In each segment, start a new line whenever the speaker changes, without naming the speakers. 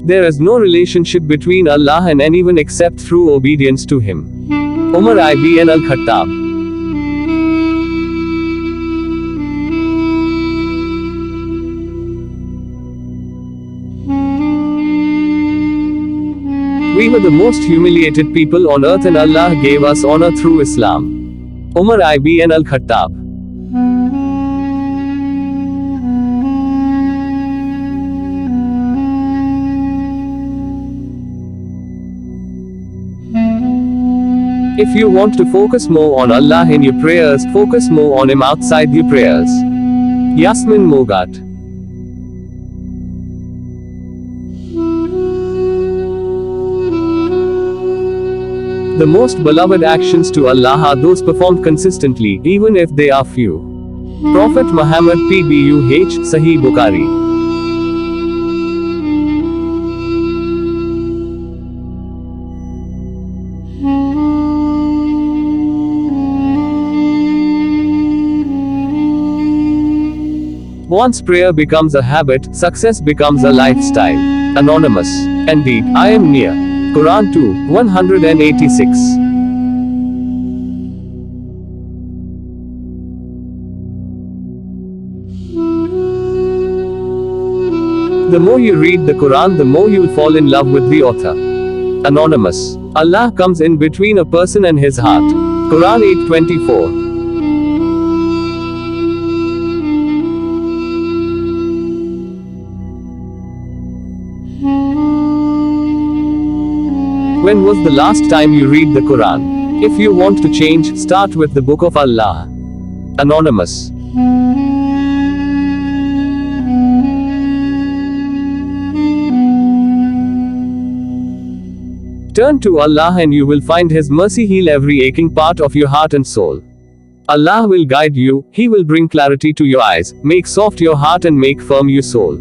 There is no relationship between Allah and anyone except through obedience to Him. Umar ibn al-Khattab. We were the most humiliated people on earth and Allah gave us honor through Islam. Umar ibn al-Khattab. If you want to focus more on Allah in your prayers, focus more on Him outside your prayers. Yasmin Mogat. The most beloved actions to Allah are those performed consistently, even if they are few. Prophet Muhammad pbuh, Sahih Bukhari. Once prayer becomes a habit, success becomes a lifestyle. Anonymous. Indeed, I am near. Qur'an 2, 186. The more you read the Qur'an, the more you'll fall in love with the author. Anonymous. Allah comes in between a person and his heart. Qur'an 8:24. When was the last time you read the Quran? If you want to change, start with the Book of Allah. Anonymous. Turn to Allah and you will find His mercy heal every aching part of your heart and soul. Allah will guide you, He will bring clarity to your eyes, make soft your heart and make firm your soul.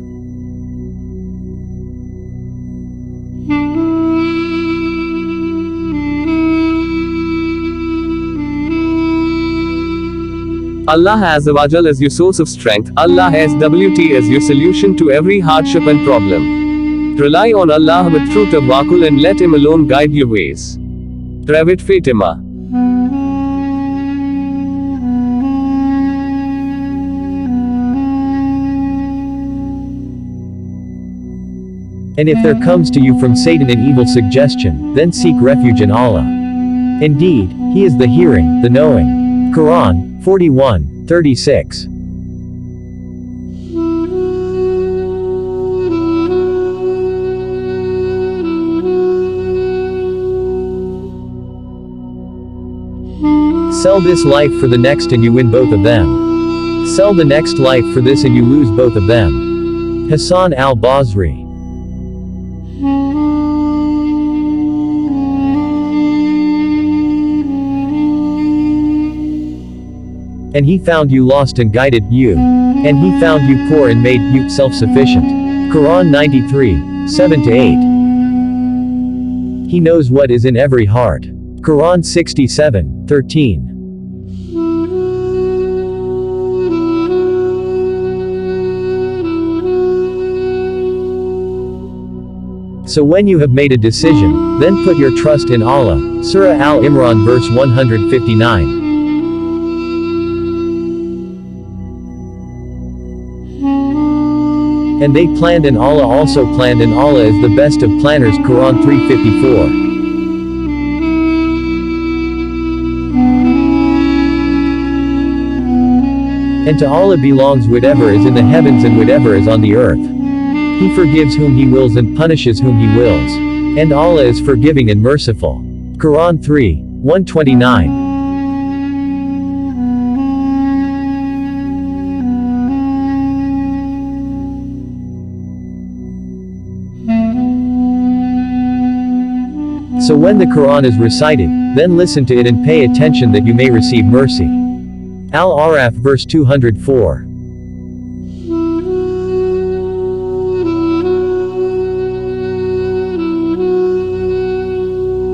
Allah Azza wa Jal is your source of strength. Allah SWT is your solution to every hardship and problem. Rely on Allah with true tawakkul and let Him alone guide your ways. Revit Fatima.
And if there comes to you from Satan an evil suggestion, then seek refuge in Allah. Indeed, He is the hearing, the knowing. Quran 41:36. Sell this life for the next and you win both of them. Sell the next life for this and you lose both of them. Hassan al-Basri. And He found you lost and guided you. And He found you poor and made you self-sufficient. Quran 93:7-8. He knows what is in every heart. Quran 67:13. So when you have made a decision, then put your trust in Allah. Surah Al-Imran verse 159. And they planned and Allah also planned and Allah is the best of planners. Quran 3:54. And to Allah belongs whatever is in the heavens and whatever is on the earth. He forgives whom He wills and punishes whom He wills. And Allah is forgiving and merciful. Quran 3:129. So when the Quran is recited, then listen to it and pay attention that you may receive mercy. Al-Araf verse 204.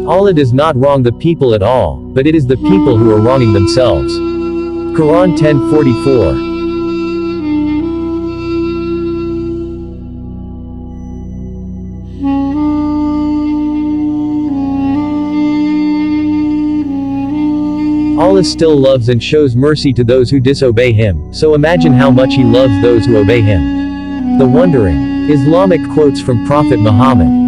Allah does not wrong the people at all, but it is the people who are wronging themselves. Quran 10:44. Allah still loves and shows mercy to those who disobey Him, so imagine how much He loves those who obey Him. The Wondering Islamic quotes from Prophet Muhammad.